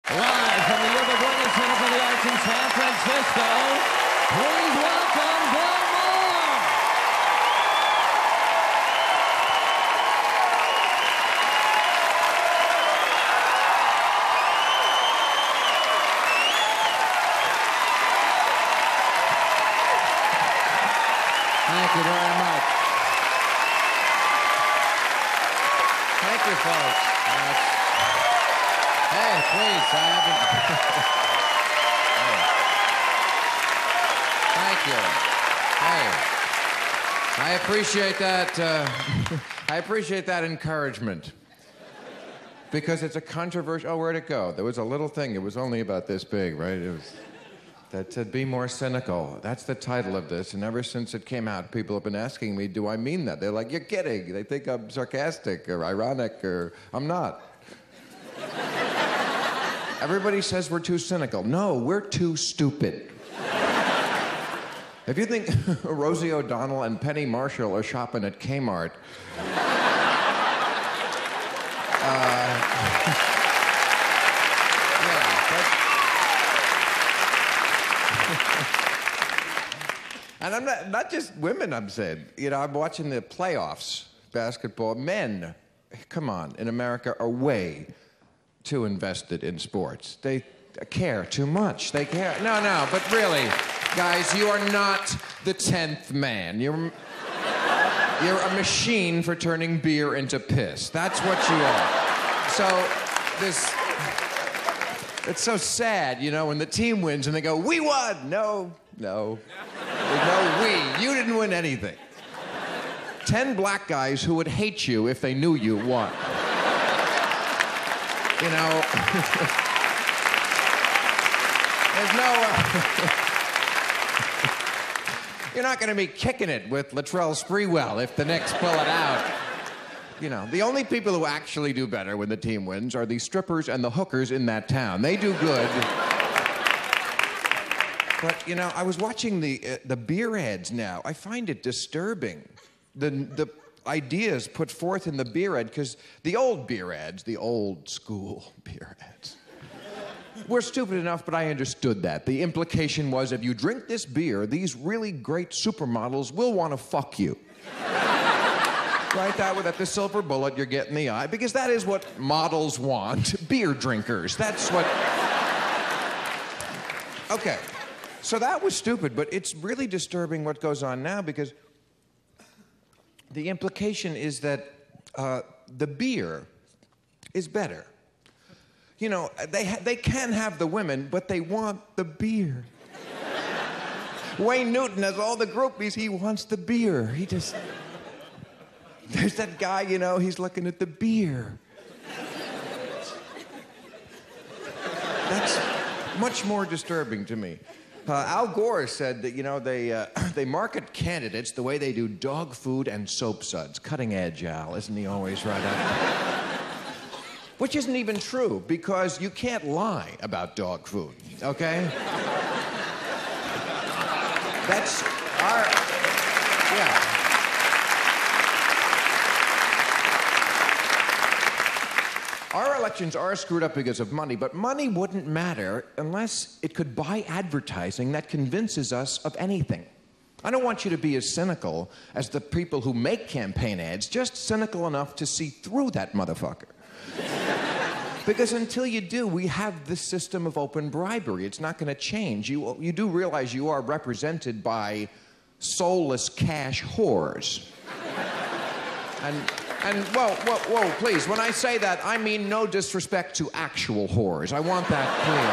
Live from the Urban Brothers Center for the Arts in San Francisco, please welcome Maher. Thank you very much. Thank you, folks. Hey, please, I haven't... Hey. Thank you. Hey. I appreciate that, I appreciate that encouragement. Because it's a controversial... Oh, where'd it go? There was a little thing. It was only about this big, right? It was... That said, be more cynical. That's the title of this. And ever since it came out, people have been asking me, do I mean that? They're like, you're kidding. They think I'm sarcastic or ironic or... I'm not. Everybody says we're too cynical. No, we're too stupid. If you think Rosie O'Donnell and Penny Marshall are shopping at Kmart... And I'm not just women, I'm saying. You know, I'm watching the playoffs, basketball. Men, come on, in America are way too invested in sports. They care too much. They care. No, but really, guys, you are not the 10th man. You're a machine for turning beer into piss. That's what you are. So it's so sad, you know, when the team wins and they go, we won! No. There's no we. You didn't win anything. 10 black guys who would hate you if they knew you won. You know, there's no... You're not going to be kicking it with Latrell Sprewell if the Knicks pull it out. You know, the only people who actually do better when the team wins are the strippers and the hookers in that town. They do good. But, you know, I was watching the beer ads now. I find it disturbing. The ideas put forth in the beer ad, because the old beer ads, the old school beer ads, were stupid enough, but I understood that. The implication was, if you drink this beer, these really great supermodels will want to fuck you. Right? That the silver bullet you're getting the eye, because that is what models want, beer drinkers. That's what... Okay. So that was stupid, but it's really disturbing what goes on now, because the implication is that the beer is better. You know, they can have the women, but they want the beer. Wayne Newton has all the groupies. He wants the beer. He just... There's that guy, you know, he's looking at the beer. That's much more disturbing to me. Al Gore said that, you know, they market candidates the way they do dog food and soap suds. Cutting edge, Al, isn't he always right up? Which isn't even true, because you can't lie about dog food, okay? That's our... Yeah. Our elections are screwed up because of money, but money wouldn't matter unless it could buy advertising that convinces us of anything. I don't want you to be as cynical as the people who make campaign ads, just cynical enough to see through that motherfucker. Because until you do, we have this system of open bribery. It's not going to change. You do realize you are represented by soulless cash whores. And whoa, please, when I say that, I mean no disrespect to actual whores. I want that clear.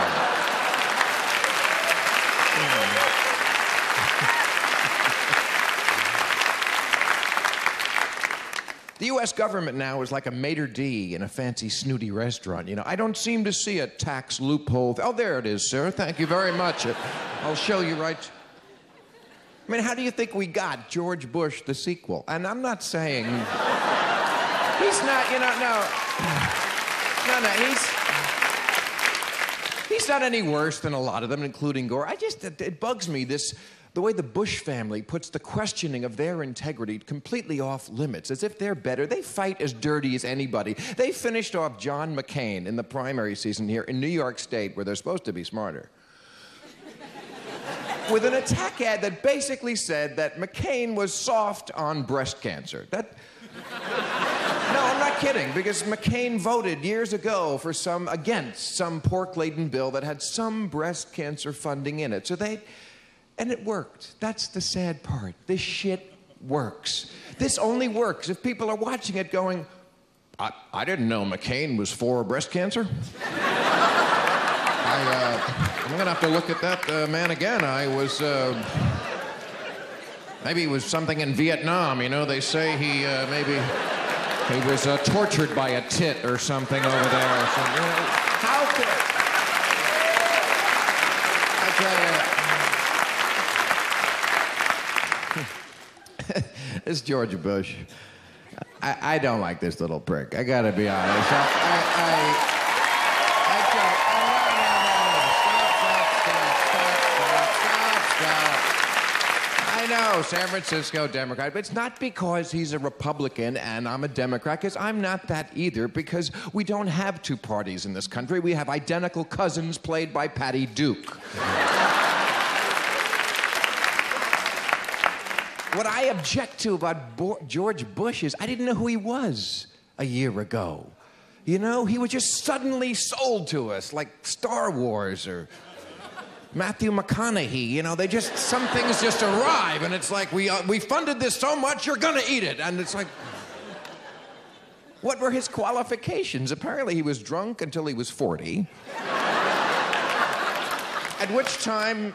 The U.S. government now is like a maitre d' in a fancy, snooty restaurant. You know, I don't seem to see a tax loophole. Oh, there it is, sir. Thank you very much. I'll show you right... I mean, how do you think we got George Bush, the sequel? And I'm not saying... He's not, you know, no, he's he's not any worse than a lot of them, including Gore. It bugs me, the way the Bush family puts the questioning of their integrity completely off limits, as if they're better. They fight as dirty as anybody. They finished off John McCain in the primary season here in New York State, where they're supposed to be smarter, with an attack ad that basically said that McCain was soft on breast cancer. No, I'm not kidding, because McCain voted years ago against some pork-laden bill that had some breast cancer funding in it. And it worked. That's the sad part. This shit works. This only works if people are watching it going, I didn't know McCain was for breast cancer. I'm gonna have to look at that man again. Maybe it was something in Vietnam, you know, they say he was tortured by a tit or something over there or something. How could I tell you? This George Bush, I don't like this little prick. I gotta be honest. Stop. I know, San Francisco Democrat, but it's not because he's a Republican and I'm a Democrat, because I'm not that either, because we don't have two parties in this country. We have identical cousins played by Patty Duke. What I object to about George Bush is I didn't know who he was a year ago. You know, he was just suddenly sold to us, like Star Wars or Matthew McConaughey. You know, some things just arrive, and it's like, we funded this so much, you're gonna eat it. And it's like, what were his qualifications? Apparently he was drunk until he was 40. At which time,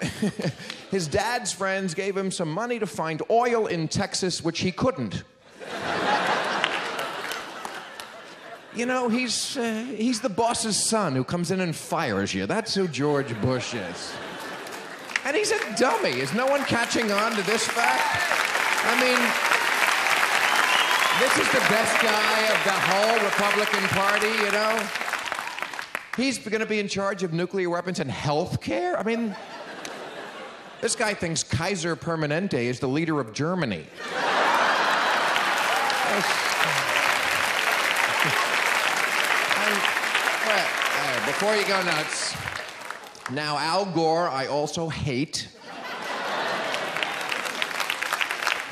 his dad's friends gave him some money to find oil in Texas, which he couldn't. You know, he's the boss's son who comes in and fires you. That's who George Bush is. And he's a dummy. Is no one catching on to this fact? I mean, this is the best guy of the whole Republican Party, you know? He's going to be in charge of nuclear weapons and health care? I mean, this guy thinks Kaiser Permanente is the leader of Germany. Before you go nuts, now Al Gore I also hate.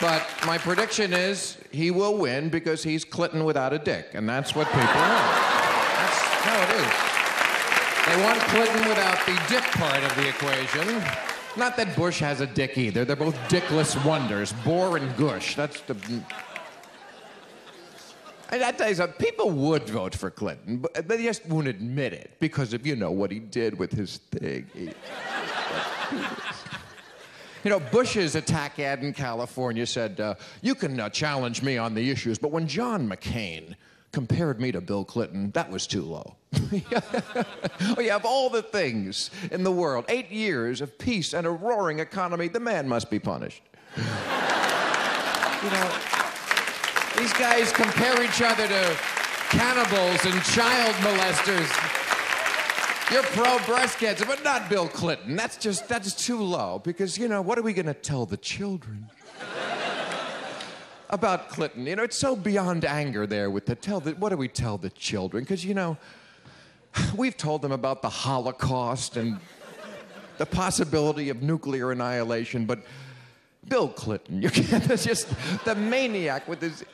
But my prediction is he will win because he's Clinton without a dick, and that's what people want. That's how it is. They want Clinton without the dick part of the equation. Not that Bush has a dick either. They're both dickless wonders. Bore and Gush. That's the... And I tell you something, people would vote for Clinton, but they just won't admit it because of, you know, what he did with his thing. You know, Bush's attack ad in California said, you can challenge me on the issues, but when John McCain compared me to Bill Clinton, that was too low. Oh, you have all the things in the world. 8 years of peace and a roaring economy. The man must be punished. You know, these guys compare each other to cannibals and child molesters. You're pro-breast cancer, but not Bill Clinton. That's too low because, you know, what are we going to tell the children about Clinton? You know, it's so beyond anger there with what do we tell the children? Because, you know, we've told them about the Holocaust and the possibility of nuclear annihilation, but Bill Clinton, you can't, just the maniac with his...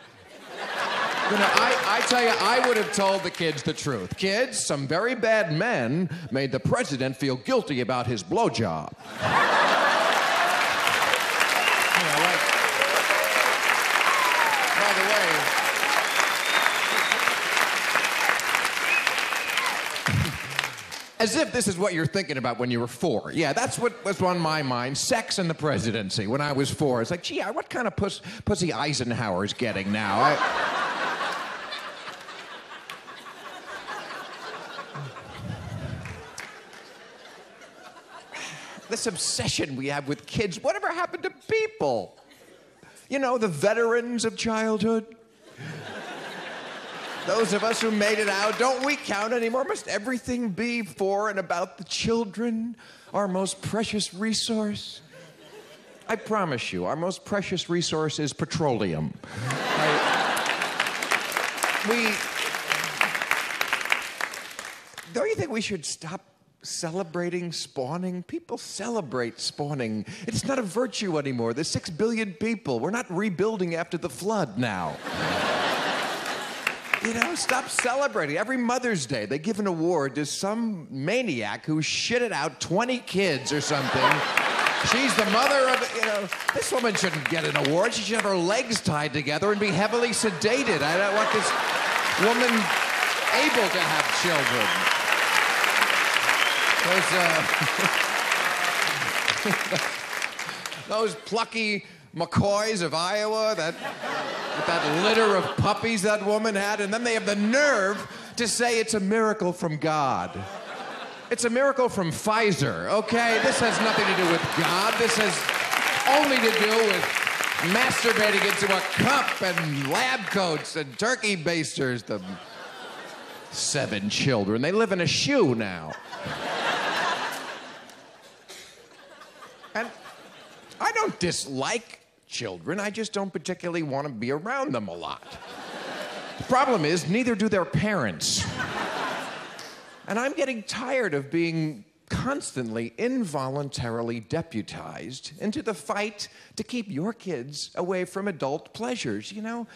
You know, I tell you, I would have told the kids the truth. Kids, some very bad men made the president feel guilty about his blowjob. By the way, as if this is what you're thinking about when you were 4. Yeah, that's what was on my mind. Sex and the presidency when I was 4. It's like, gee, what kind of pussy Eisenhower's getting now? This obsession we have with kids, whatever happened to people? You know, the veterans of childhood? Those of us who made it out, don't we count anymore? Must everything be for and about the children, our most precious resource? I promise you, our most precious resource is petroleum. Don't you think we should stop celebrating spawning? People celebrate spawning. It's not a virtue anymore. There's 6 billion people. We're not rebuilding after the flood now. You know, stop celebrating. Every Mother's Day, they give an award to some maniac who shitted out 20 kids or something. She's the mother of, you know, this woman shouldn't get an award. She should have her legs tied together and be heavily sedated. I don't want this woman able to have children. Those plucky McCoys of Iowa, with that litter of puppies that woman had, and then they have the nerve to say it's a miracle from God. It's a miracle from Pfizer, okay? This has nothing to do with God. This has only to do with masturbating into a cup and lab coats and turkey basters. The 7 children. They live in a shoe now. And I don't dislike children. I just don't particularly want to be around them a lot. The problem is, neither do their parents. And I'm getting tired of being constantly involuntarily deputized into the fight to keep your kids away from adult pleasures, you know?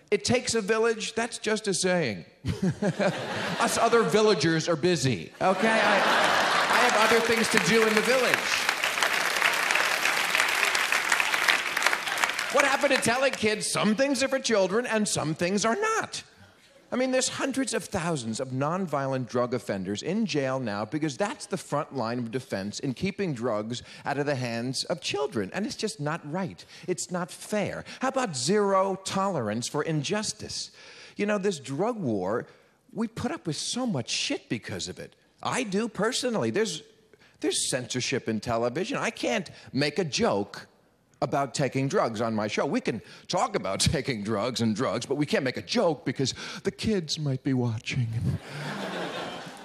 It takes a village, that's just a saying. Us other villagers are busy, okay? I have other things to do in the village. What happened to telling kids some things are for children and some things are not? I mean, there's hundreds of thousands of nonviolent drug offenders in jail now because that's the front line of defense in keeping drugs out of the hands of children. And it's just not right. It's not fair. How about zero tolerance for injustice? You know, this drug war, we put up with so much shit because of it. I do personally. There's censorship in television. I can't make a joke about taking drugs on my show. We can talk about taking drugs, but we can't make a joke because the kids might be watching.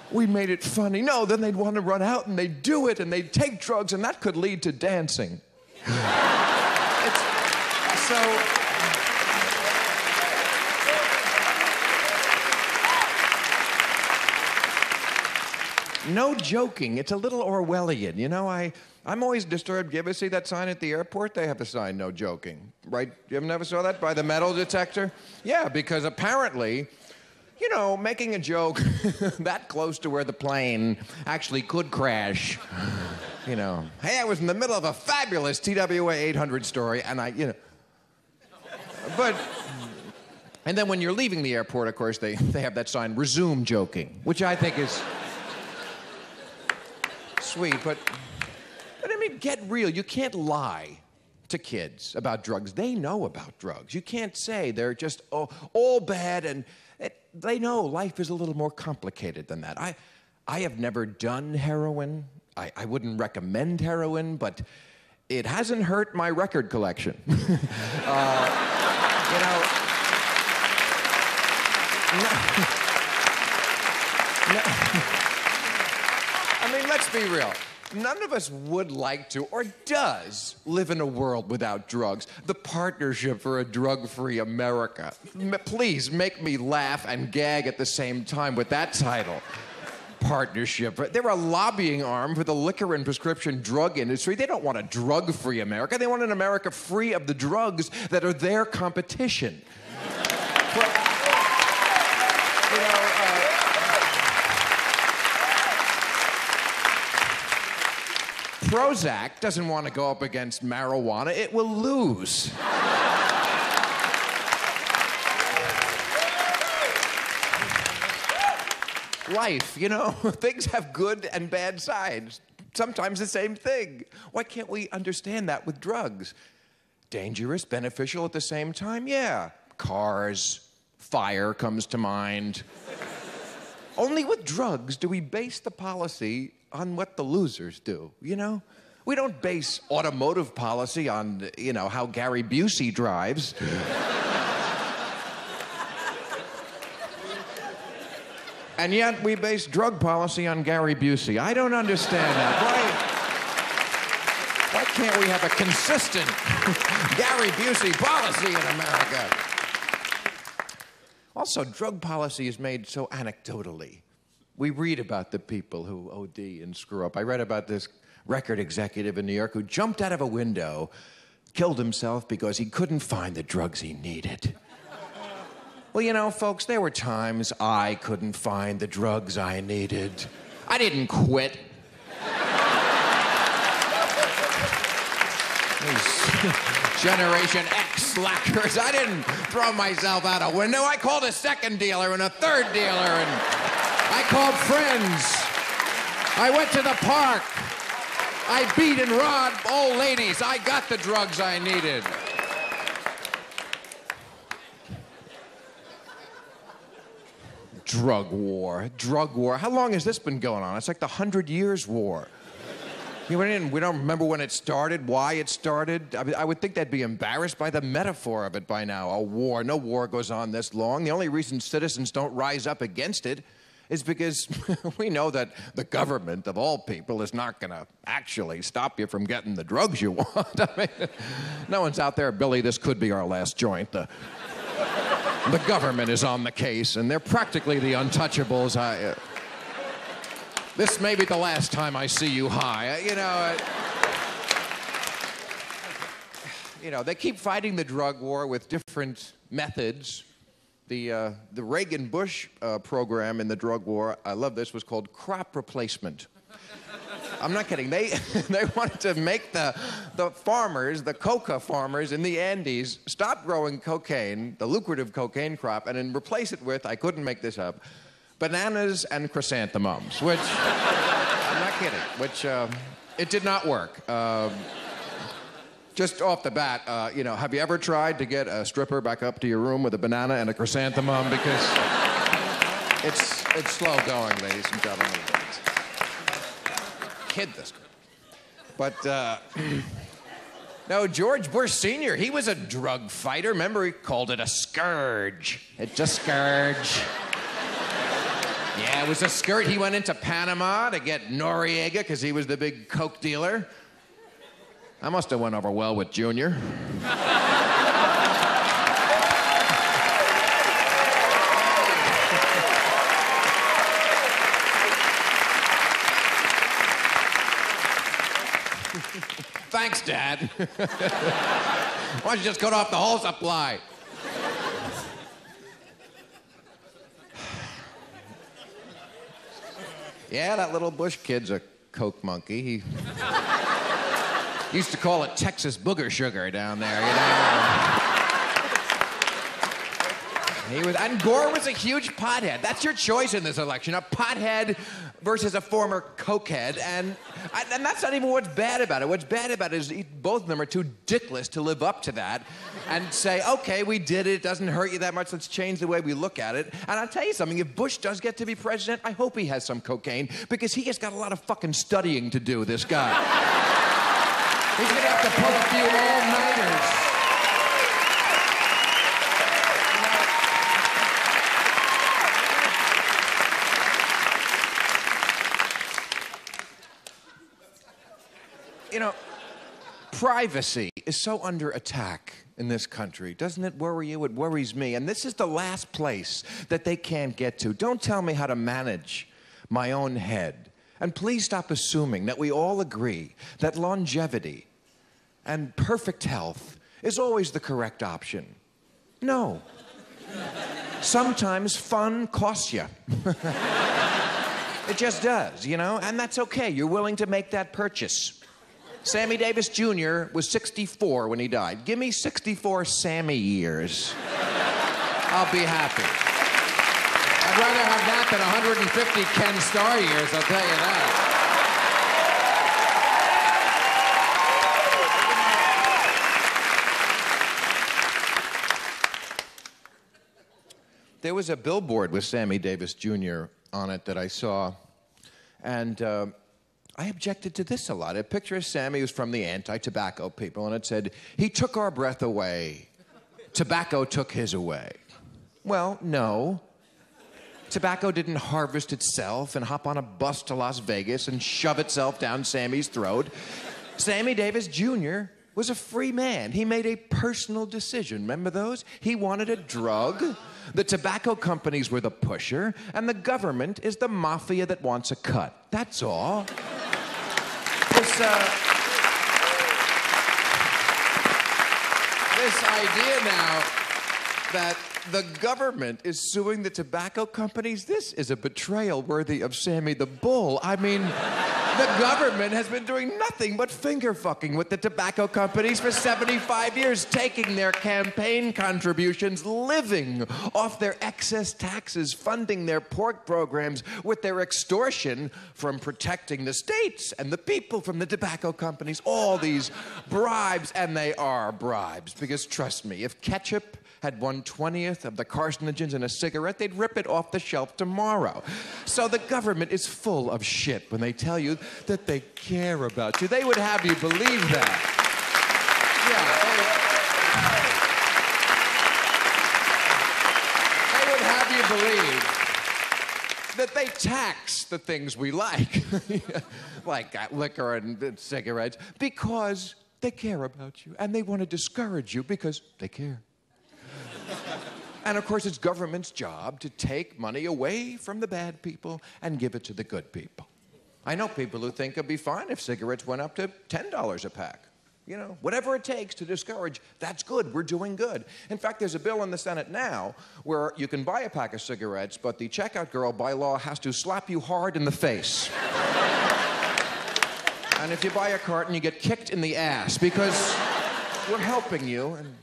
We made it funny. No, then they'd want to run out and they'd do it and they'd take drugs and that could lead to dancing. No joking. It's a little Orwellian. You know, I'm always disturbed. You ever see that sign at the airport? They have a sign, no joking. Right? You never saw that? By the metal detector? Yeah, because apparently, you know, making a joke that close to where the plane actually could crash. You know, hey, I was in the middle of a fabulous TWA 800 story, and and then when you're leaving the airport, of course, they have that sign, resume joking, which I think is sweet, but I mean, get real. You can't lie to kids about drugs. They know about drugs. You can't say they're just all bad, and they know life is a little more complicated than that. I have never done heroin. I wouldn't recommend heroin, but it hasn't hurt my record collection. You know, I mean, let's be real. None of us would like to, or does, live in a world without drugs. The Partnership for a Drug-Free America. Please make me laugh and gag at the same time with that title. Partnership. They're a lobbying arm for the liquor and prescription drug industry. They don't want a drug-free America. They want an America free of the drugs that are their competition. Prozac doesn't want to go up against marijuana. It will lose. Life, you know, things have good and bad sides. Sometimes the same thing. Why can't we understand that with drugs? Dangerous, beneficial at the same time? Yeah. Cars, fire comes to mind. Only with drugs do we base the policy on what the losers do, you know? We don't base automotive policy on, you know, how Gary Busey drives. And yet we base drug policy on Gary Busey. I don't understand that. Why can't we have a consistent Gary Busey policy in America? Also, drug policy is made so anecdotally. We read about the people who OD and screw up. I read about this record executive in New York who jumped out of a window, killed himself because he couldn't find the drugs he needed. Well, you know, folks, there were times I couldn't find the drugs I needed. I didn't quit. These Generation X slackers. I didn't throw myself out a window. I called a second dealer and a third dealer, and I called friends. I went to the park. I beat and robbed old ladies. I got the drugs I needed. Drug war, drug war. How long has this been going on? It's like the 100 Years' War. We don't remember when it started, why it started. I would think they'd be embarrassed by the metaphor of it by now. A war. No war goes on this long. The only reason citizens don't rise up against it is because we know that the government, of all people, is not going to actually stop you from getting the drugs you want. I mean, no one's out there, Billy, this could be our last joint. The government is on the case, and they're practically the untouchables. This may be the last time I see you high. You know, they keep fighting the drug war with different methods. The Reagan-Bush program in the drug war, I love this, was called crop replacement. I'm not kidding. They wanted to make the farmers, the coca farmers in the Andes, stop growing cocaine, the lucrative cocaine crop, and then replace it with, I couldn't make this up, bananas and chrysanthemums, which, I'm not kidding, which, it did not work. Just off the bat, you know, have you ever tried to get a stripper back up to your room with a banana and a chrysanthemum? Because it's slow going, ladies and gentlemen. Kid this. But, no, George Bush Sr., he was a drug fighter. Remember, he called it a scourge. It's a scourge. Yeah, it was a scourge. He went into Panama to get Noriega because he was the big coke dealer. I must have went over well with Junior. Thanks, Dad. Why don't you just cut off the whole supply? Yeah, that little Bush kid's a coke monkey. He used to call it Texas booger sugar down there, you know. And Gore was a huge pothead. That's your choice in this election, a pothead versus a former cokehead. And that's not even what's bad about it. What's bad about it is both of them are too dickless to live up to that and say, okay, we did it. It doesn't hurt you that much. Let's change the way we look at it. And I'll tell you something. If Bush does get to be president, I hope he has some cocaine because he has got a lot of fucking studying to do, this guy. He's going to have to pull a few all-nighters. You know, privacy is so under attack in this country. Doesn't it worry you? It worries me. And this is the last place that they can't get to. Don't tell me how to manage my own head. And please stop assuming that we all agree that longevity and perfect health is always the correct option. No. Sometimes fun costs you. It just does, you know? And that's okay. You're willing to make that purchase. Sammy Davis Jr. was 64 when he died. Give me 64 Sammy years. I'll be happy. I'd rather have that than 150 Ken Starr years, I'll tell you that. There was a billboard with Sammy Davis Jr. on it that I saw, and I objected to this a lot. A picture of Sammy was from the anti-tobacco people, and it said, "He took our breath away. Tobacco took his away." Well, no. Tobacco didn't harvest itself and hop on a bus to Las Vegas and shove itself down Sammy's throat. Sammy Davis Jr. was a free man. He made a personal decision. Remember those? He wanted a drug. The tobacco companies were the pusher, and the government is the mafia that wants a cut. That's all. This idea now that the government is suing the tobacco companies, this is a betrayal worthy of Sammy the Bull. I mean, the government has been doing nothing but finger-fucking with the tobacco companies for 75 years, taking their campaign contributions, living off their excess taxes, funding their pork programs with their extortion from protecting the states and the people from the tobacco companies. All these bribes, and they are bribes, because trust me, if ketchup had 1/20th of the carcinogens in a cigarette, they'd rip it off the shelf tomorrow. So the government is full of shit when they tell you that they care about you. They would have you believe that. Yeah, they would have you believe that they tax the things we like, like liquor and cigarettes, because they care about you, and they want to discourage you because they care. And of course, it's government's job to take money away from the bad people and give it to the good people. I know people who think it'd be fine if cigarettes went up to $10 a pack. You know, whatever it takes to discourage, that's good, we're doing good. In fact, there's a bill in the Senate now where you can buy a pack of cigarettes, but the checkout girl, by law, has to slap you hard in the face. And if you buy a carton, you get kicked in the ass, because we're helping you. And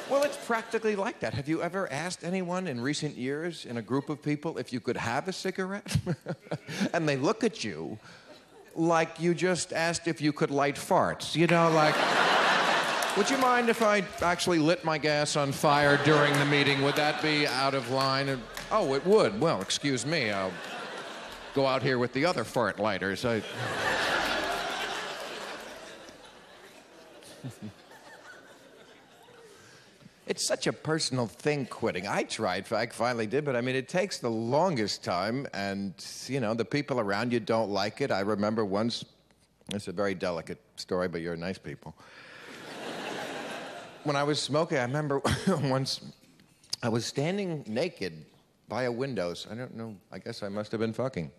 well, it's practically like that. Have you ever asked anyone in recent years in a group of people if you could have a cigarette? And they look at you like you just asked if you could light farts. You know, like, would you mind if I actually lit my gas on fire during the meeting? Would that be out of line? And, oh, it would. Well, excuse me. I'll go out here with the other fart lighters. It's such a personal thing, quitting. I tried, I finally did, but I mean, it takes the longest time, and, you know, the people around you don't like it. I remember once, it's a very delicate story, but you're nice people. When I was smoking, I remember once I was standing naked by a window. I don't know, I guess I must have been fucking.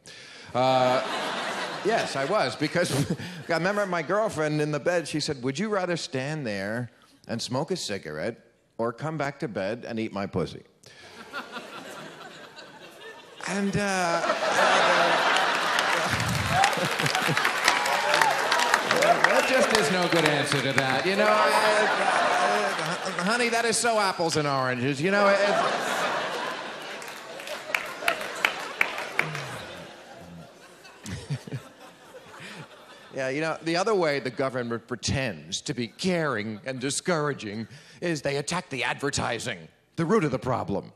Yes, I was, because I remember my girlfriend in the bed, she said, would you rather stand there and smoke a cigarette or come back to bed and eat my pussy? And, there just is no good answer to that. You know, honey, that is so apples and oranges. You know, yeah, you know, the other way the government pretends to be caring and discouraging is they attack the advertising, the root of the problem.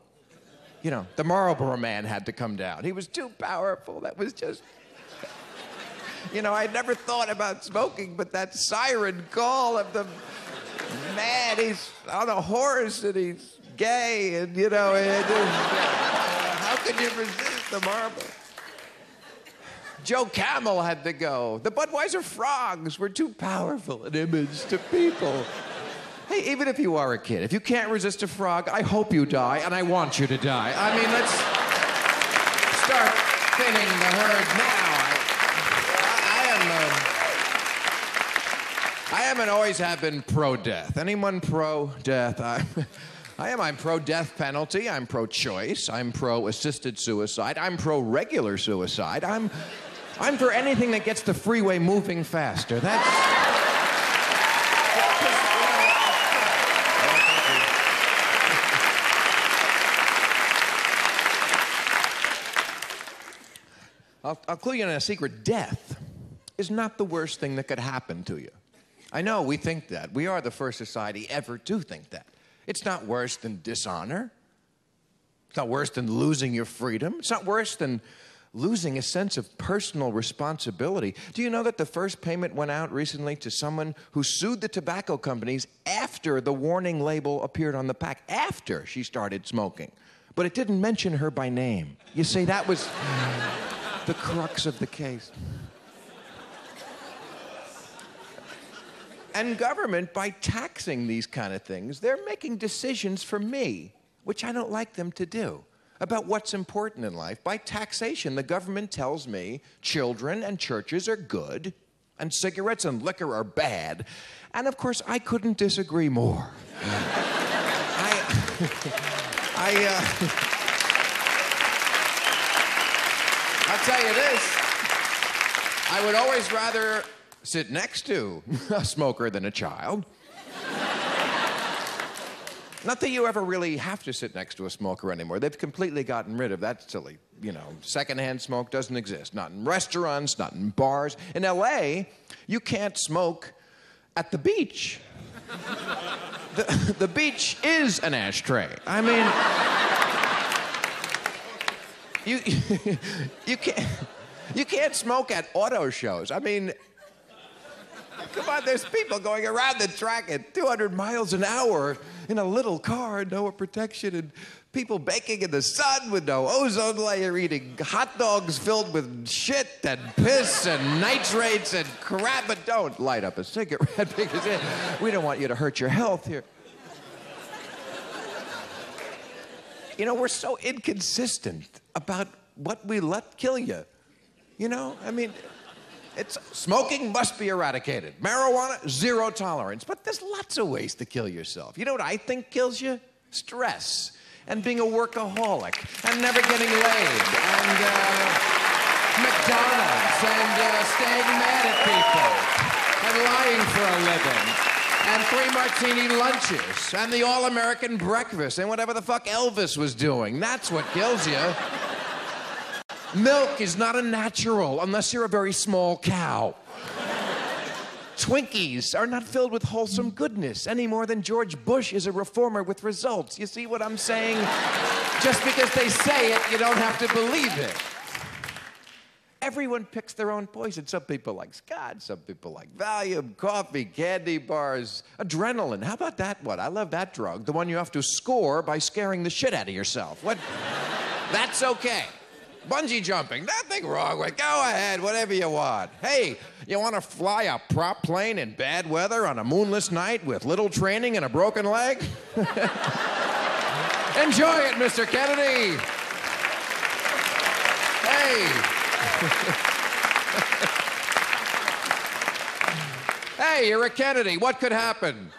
You know, the Marlboro Man had to come down. He was too powerful. That was just... You know, I'd never thought about smoking, but that siren call of the man, he's on a horse and he's gay, and, you know, how could you resist the Marlboro? Joe Camel had to go. The Budweiser frogs were too powerful an image to people. Hey, even if you are a kid, if you can't resist a frog, I hope you die, and I want you to die. I mean, let's start thinning the herd now. I am and always have been pro-death. Anyone pro-death? I'm pro-death penalty. I'm pro-choice. I'm pro-assisted suicide. I'm pro-regular suicide. I'm for anything that gets the freeway moving faster. That's... I'll clue you in a secret. Death is not the worst thing that could happen to you. I know we think that. We are the first society ever to think that. It's not worse than dishonor. It's not worse than losing your freedom. It's not worse than losing a sense of personal responsibility. Do you know that the first payment went out recently to someone who sued the tobacco companies after the warning label appeared on the pack, after she started smoking? but it didn't mention her by name. You see, that was the crux of the case. And government, by taxing these kind of things, they're making decisions for me, which I don't like them to do, about what's important in life. By taxation, the government tells me children and churches are good, and cigarettes and liquor are bad. And of course, I couldn't disagree more. I'll tell you this, I would always rather sit next to a smoker than a child. Not that you ever really have to sit next to a smoker anymore. They've completely gotten rid of that silly, secondhand smoke doesn't exist. Not in restaurants, not in bars. In LA, you can't smoke at the beach. The beach is an ashtray. I mean, you can't smoke at auto shows. I mean, come on, there's people going around the track at 200 miles an hour in a little car, no protection, and people baking in the sun with no ozone layer, eating hot dogs filled with shit and piss and nitrates and crap. But don't light up a cigarette because we don't want you to hurt your health here. We're so inconsistent about what we let kill you. I mean, smoking must be eradicated. Marijuana, zero tolerance. But there's lots of ways to kill yourself. You know what I think kills you? Stress. And being a workaholic. And never getting laid. And McDonald's. And staying mad at people. And lying for a living. And 3 martini lunches. And the all-American breakfast. And whatever the fuck Elvis was doing. That's what kills you. Milk is not a natural unless you're a very small cow. Twinkies are not filled with wholesome goodness any more than George Bush is a reformer with results. You see what I'm saying? Just because they say it, you don't have to believe it. Everyone picks their own poison. Some people like Scott, some people like Valium, coffee, candy bars, adrenaline. How about that one? I love that drug. The one you have to score by scaring the shit out of yourself. What? That's okay. Bungee jumping, nothing wrong with it. Go ahead, whatever you want. Hey, you want to fly a prop plane in bad weather on a moonless night with little training and a broken leg? Enjoy it, Mr. Kennedy. Hey. Hey, you're a Kennedy. What could happen?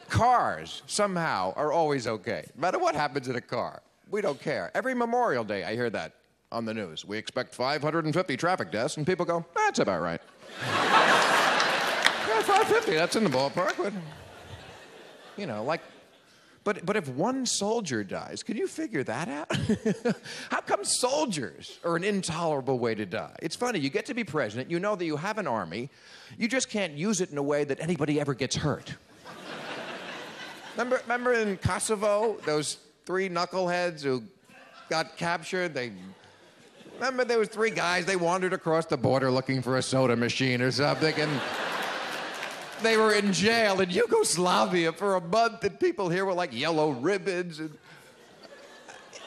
Cars, somehow, are always okay. No matter what happens in a car, we don't care. Every Memorial Day, I hear that on the news. We expect 550 traffic deaths, and people go, that's about right. Yeah, 550, that's in the ballpark, but, but if one soldier dies, can you figure that out? How come soldiers are an intolerable way to die? It's funny, you get to be president, you know that you have an army, you just can't use it in a way that anybody ever gets hurt. Remember in Kosovo, those 3 knuckleheads who got captured? Remember there was 3 guys, they wandered across the border looking for a soda machine or something, and they were in jail in Yugoslavia for a month, and people here were like yellow ribbons. And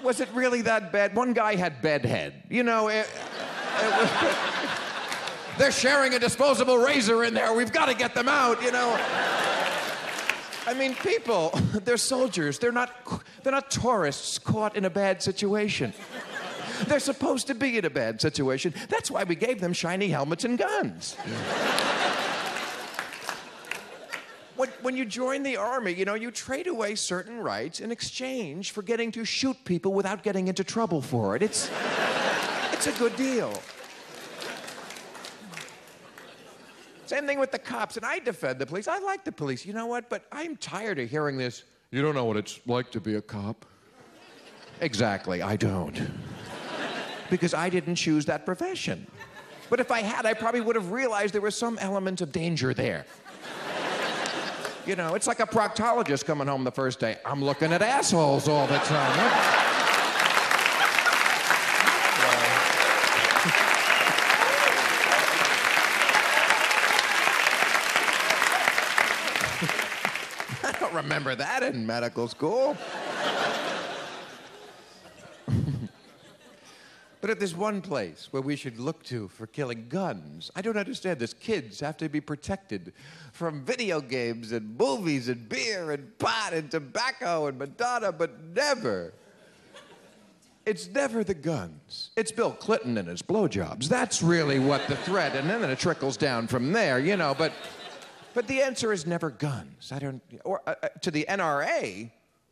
was it really that bad? One guy had bedhead. They're sharing a disposable razor in there. We've got to get them out, I mean, people, they're soldiers. They're not tourists caught in a bad situation. They're supposed to be in a bad situation. That's why we gave them shiny helmets and guns. When you join the army, you trade away certain rights in exchange for getting to shoot people without getting into trouble for it. It's a good deal. Same thing with the cops, and I defend the police. I like the police, you know what? But I'm tired of hearing this, you don't know what it's like to be a cop. Exactly, I don't. Because I didn't choose that profession. But if I had, I probably would have realized there was some element of danger there. It's like a proctologist coming home the first day. I'm looking at assholes all the time. I don't remember that in medical school. But if there's one place where we should look to for killing guns, I don't understand this. Kids have to be protected from video games and movies and beer and pot and tobacco and Madonna, but never. It's never the guns. It's Bill Clinton and his blowjobs. That's really what the threat, and then it trickles down from there, you know, but the answer is never guns. To the NRA,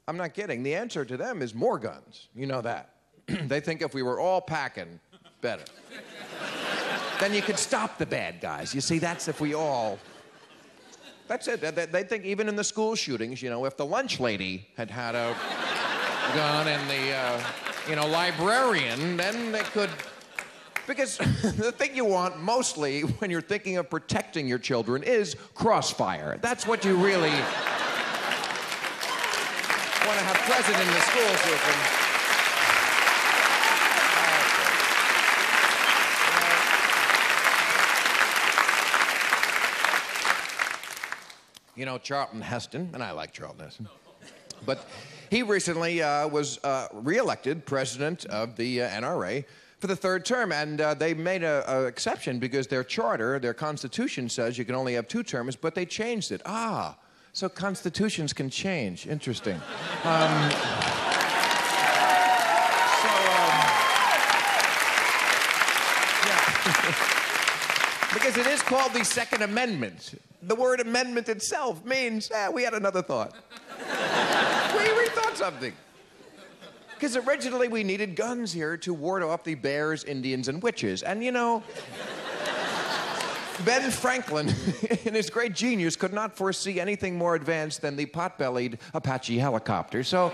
I'm not kidding, the answer to them is more guns. You know that. They think if we were all packing, better. Then you could stop the bad guys. You see, that's if we all... That's it. They think even in the school shootings, you know, if the lunch lady had had a gun and the, librarian, then they could... Because the thing you want mostly when you're thinking of protecting your children is crossfire. That's what you really want to have present in the school system. You know, Charlton Heston, and I like Charlton Heston, but he recently was re-elected president of the NRA for the third term, and they made an exception because their charter, their constitution says you can only have 2 terms, but they changed it. Ah, so constitutions can change. Interesting. Because it is called the Second Amendment. The word amendment itself means, we had another thought. We rethought something. Because originally we needed guns here to ward off the bears, Indians, and witches. And, you know, Ben Franklin, in his great genius, could not foresee anything more advanced than the pot-bellied Apache helicopter. So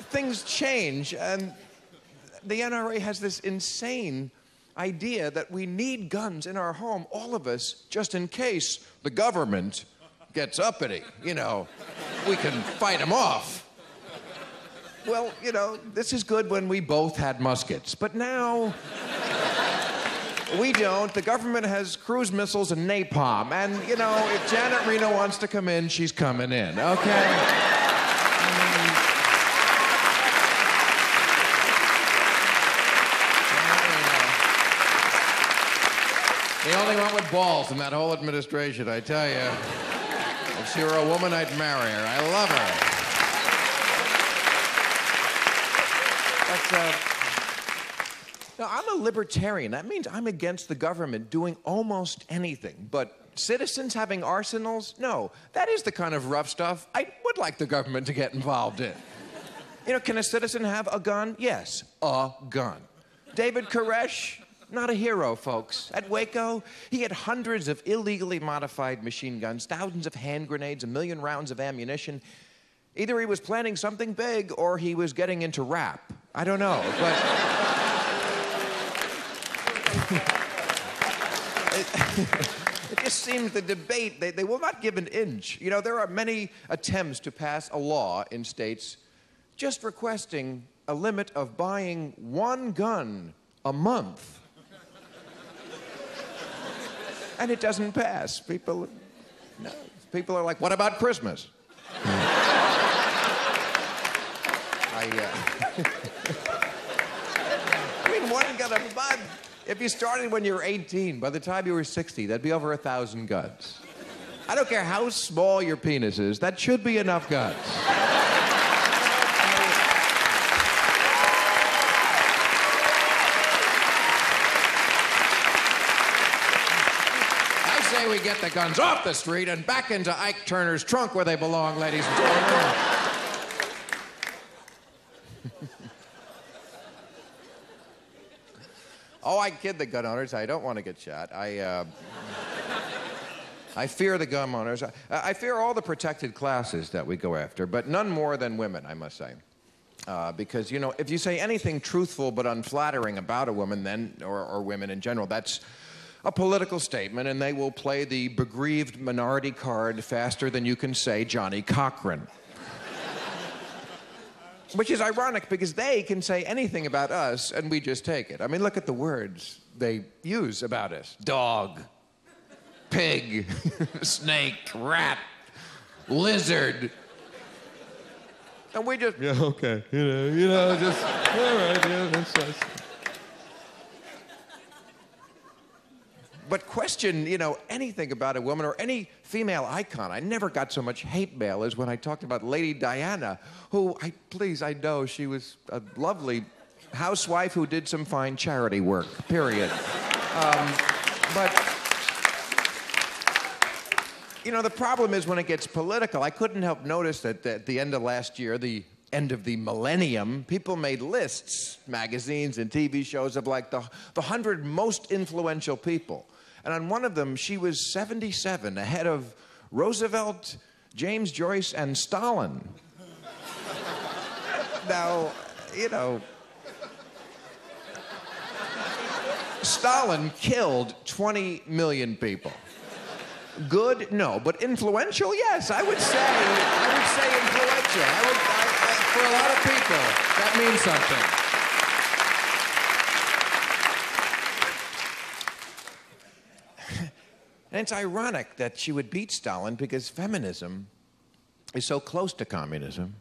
things change, and the NRA has this insane idea that we need guns in our home, all of us, just in case the government gets uppity. You know, we can fight them off. Well, you know, this is good when we both had muskets, but now we don't. The government has cruise missiles and napalm, and, you know, if Janet Reno wants to come in, she's coming in, okay? The only one with balls in that whole administration, I tell you. If she were a woman, I'd marry her. I love her. Now, I'm a libertarian. That means I'm against the government doing almost anything. But citizens having arsenals? No. That is the kind of rough stuff I would like the government to get involved in. You know, can a citizen have a gun? Yes, a gun. David Koresh? Not a hero, folks. At Waco, he had hundreds of illegally modified machine guns, thousands of hand grenades, 1 million rounds of ammunition. Either he was planning something big or he was getting into rap. I don't know, but... It just seems the debate, they will not give an inch. You know, there are many attempts to pass a law in states just requesting a limit of buying 1 gun a month. And it doesn't pass. People are like, what about Christmas? I mean, 1 gun a month. If you started when you were 18, by the time you were 60, that'd be over 1,000 guns. I don't care how small your penis is, that should be enough guns. We get the guns off the street and back into Ike Turner's trunk where they belong, ladies and gentlemen. Oh, I kid the gun owners. I don't want to get shot. I fear the gun owners. I fear all the protected classes that we go after, but none more than women, I must say. Because, you know, if you say anything truthful but unflattering about a woman, then, or women in general, that's a political statement, and they will play the begrieved minority card faster than you can say Johnny Cochran. Which is ironic because they can say anything about us and we just take it. I mean, look at the words they use about us. Dog, pig, snake, rat, lizard. And we just... Yeah, okay. You know, just, all right, yeah, that's nice. But question, you know, anything about a woman or any female icon. I never got so much hate mail as when I talked about Lady Diana, who, I know she was a lovely housewife who did some fine charity work, period. But, you know, the problem is when it gets political, I couldn't help notice that at the end of last year, the end of the millennium, people made lists, magazines and TV shows of like the 100 most influential people. And on one of them, she was 77, ahead of Roosevelt, James Joyce, and Stalin. Now, you know, Stalin killed 20 million people. Good? No. But influential? Yes. I would say influential. For a lot of people, that means something. And it's ironic that she would beat Stalin because feminism is so close to communism.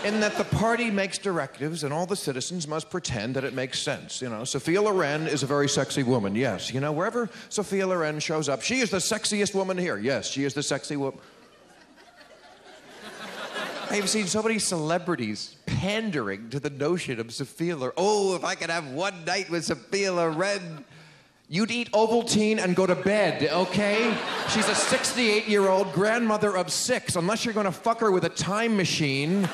In that the party makes directives and all the citizens must pretend that it makes sense. You know, Sophia Loren is a very sexy woman, yes. You know, wherever Sophia Loren shows up, she is the sexiest woman here. Yes, she is the sexy woman. I've seen so many celebrities pandering to the notion of Sophia Loren. Oh, if I could have one night with Sophia Loren, you'd eat Ovaltine and go to bed, okay? She's a 68-year-old grandmother of 6. Unless you're gonna fuck her with a time machine.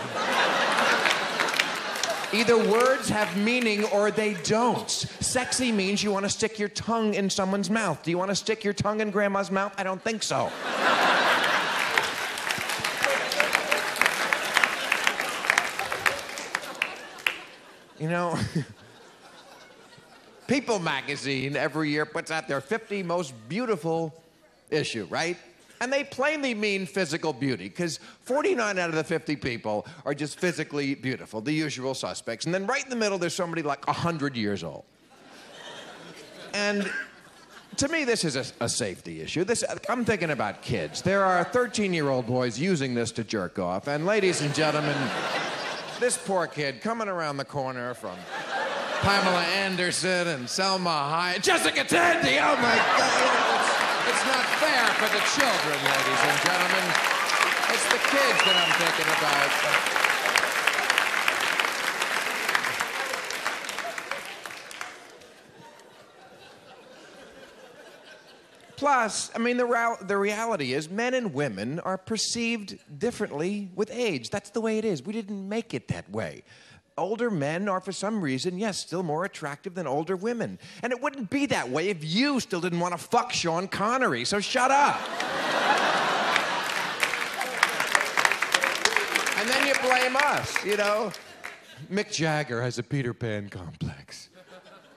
Either words have meaning or they don't. Sexy means you want to stick your tongue in someone's mouth. Do you want to stick your tongue in grandma's mouth? I don't think so. You know, People magazine every year puts out their 50 most beautiful issue, right? And they plainly mean physical beauty, because 49 out of the 50 people are just physically beautiful, the usual suspects. And then right in the middle, there's somebody like 100 years old. And to me, this is a safety issue. I'm thinking about kids. There are 13-year-old boys using this to jerk off. And ladies and gentlemen, this poor kid coming around the corner from Pamela Anderson and Selma Hayek, Jessica Tandy, oh my God. It's not fair for the children, ladies and gentlemen. It's the kids that I'm thinking about. Plus, I mean, the reality is men and women are perceived differently with age. That's the way it is. We didn't make it that way. Older men are, for some reason, yes, still more attractive than older women. And it wouldn't be that way if you still didn't want to fuck Sean Connery, so shut up. And then you blame us, you know. Mick Jagger has a Peter Pan complex.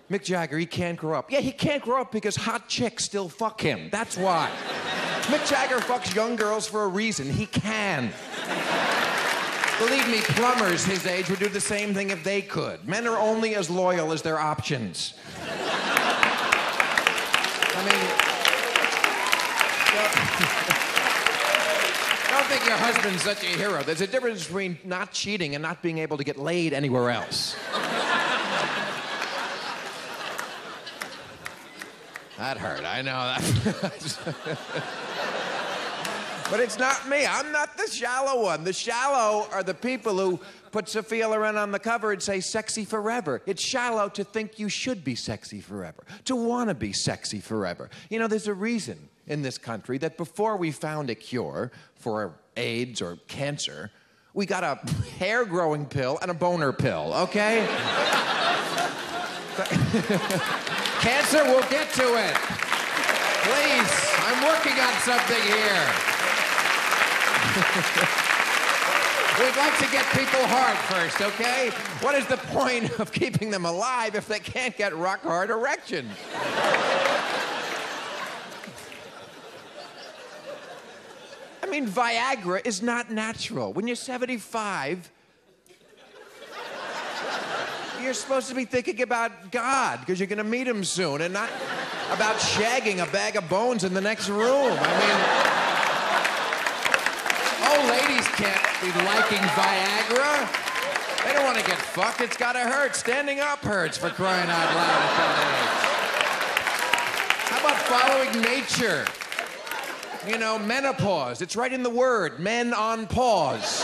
Mick Jagger, he can't grow up. Yeah, he can't grow up because hot chicks still fuck him. That's why. Mick Jagger fucks young girls for a reason. He can. Believe me, plumbers his age would do the same thing if they could. Men are only as loyal as their options. I mean, don't think your husband's such a hero. There's a difference between not cheating and not being able to get laid anywhere else. That hurt, I know that. But it's not me. I'm not the shallow one. The shallow are the people who put Sophia Loren on the cover and say sexy forever. It's shallow to think you should be sexy forever, to want to be sexy forever. You know, there's a reason in this country that before we found a cure for AIDS or cancer, we got a hair-growing pill and a boner pill, okay? Cancer, we'll get to it. Please, I'm working on something here. We'd like to get people hard first, okay? What is the point of keeping them alive if they can't get rock-hard erections? I mean, Viagra is not natural. When you're 75, you're supposed to be thinking about God, because you're going to meet him soon, and not... about shagging a bag of bones in the next room. I mean, old ladies can't be liking Viagra. They don't want to get fucked. It's got to hurt. Standing up hurts, for crying out loud at that age. How about following nature? You know, menopause. It's right in the word. Men on pause.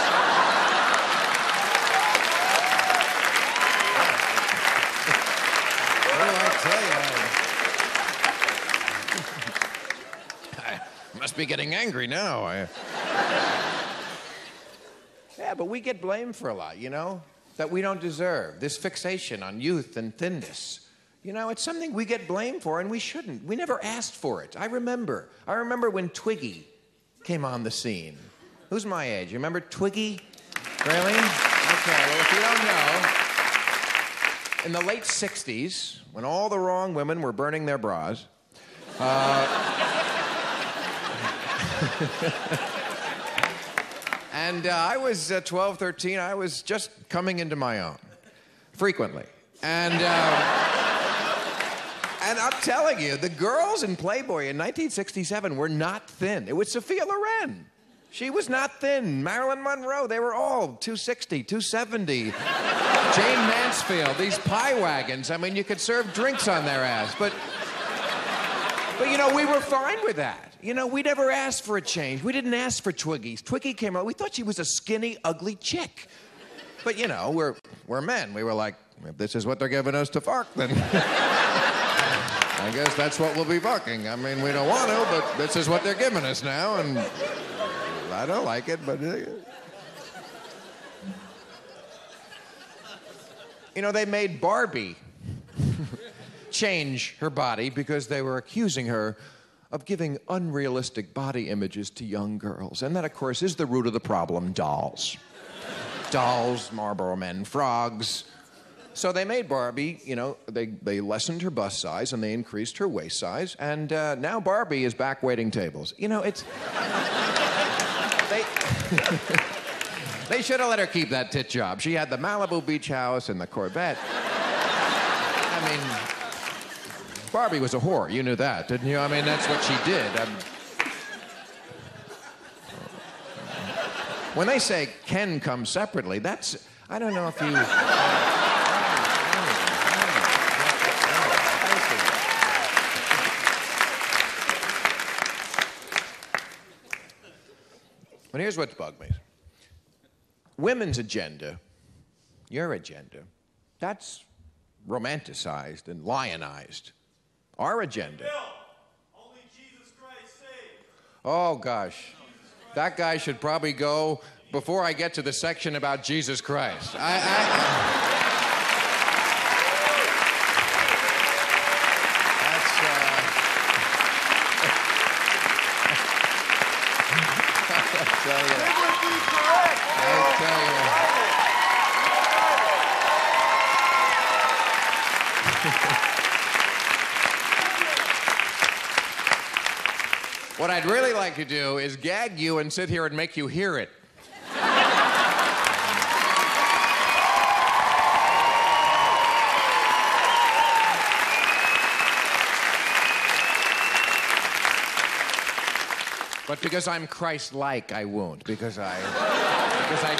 What do I tell you? I must be getting angry now. Yeah, but we get blamed for a lot, you know, that we don't deserve. This fixation on youth and thinness. You know, it's something we get blamed for, and we shouldn't. We never asked for it. I remember when Twiggy came on the scene. Who's my age? You remember Twiggy? Really? Okay, well, if you don't know, in the late 60s, when all the wrong women were burning their bras, and I was 12, 13. I was just coming into my own, frequently. And I'm telling you, the girls in Playboy in 1967 were not thin. It was Sophia Loren. She was not thin. Marilyn Monroe, they were all 260, 270. Jane Mansfield, these pie wagons. I mean, you could serve drinks on their ass. But you know, we were fine with that. You know, we never asked for a change. We didn't ask for Twiggies. Twiggy came out. We thought she was a skinny, ugly chick. But, you know, we're men. We were like, if this is what they're giving us to fuck, then I guess that's what we'll be fucking. I mean, we don't want to, but this is what they're giving us now, and I don't like it, but... You know, they made Barbie change her body because they were accusing her of giving unrealistic body images to young girls. And that, of course, is the root of the problem, dolls. Dolls, Marlboro Men, frogs. So they made Barbie, you know, they lessened her bust size and they increased her waist size, and now Barbie is back waiting tables. You know, it's... They should have let her keep that tit job. She had the Malibu beach house and the Corvette. I mean, Barbie was a whore. You knew that, didn't you? I mean, that's what she did. When they say Ken comes separately, that's... I don't know if you... But here's what's bugged me. Women's agenda, your agenda, that's romanticized and lionized. Our agenda... Bill, only Jesus Christ saves. Oh, gosh. That guy should probably go before I get to the section about Jesus Christ. What I'd really like to do is gag you and sit here and make you hear it. But because I'm Christ-like, I won't. Because I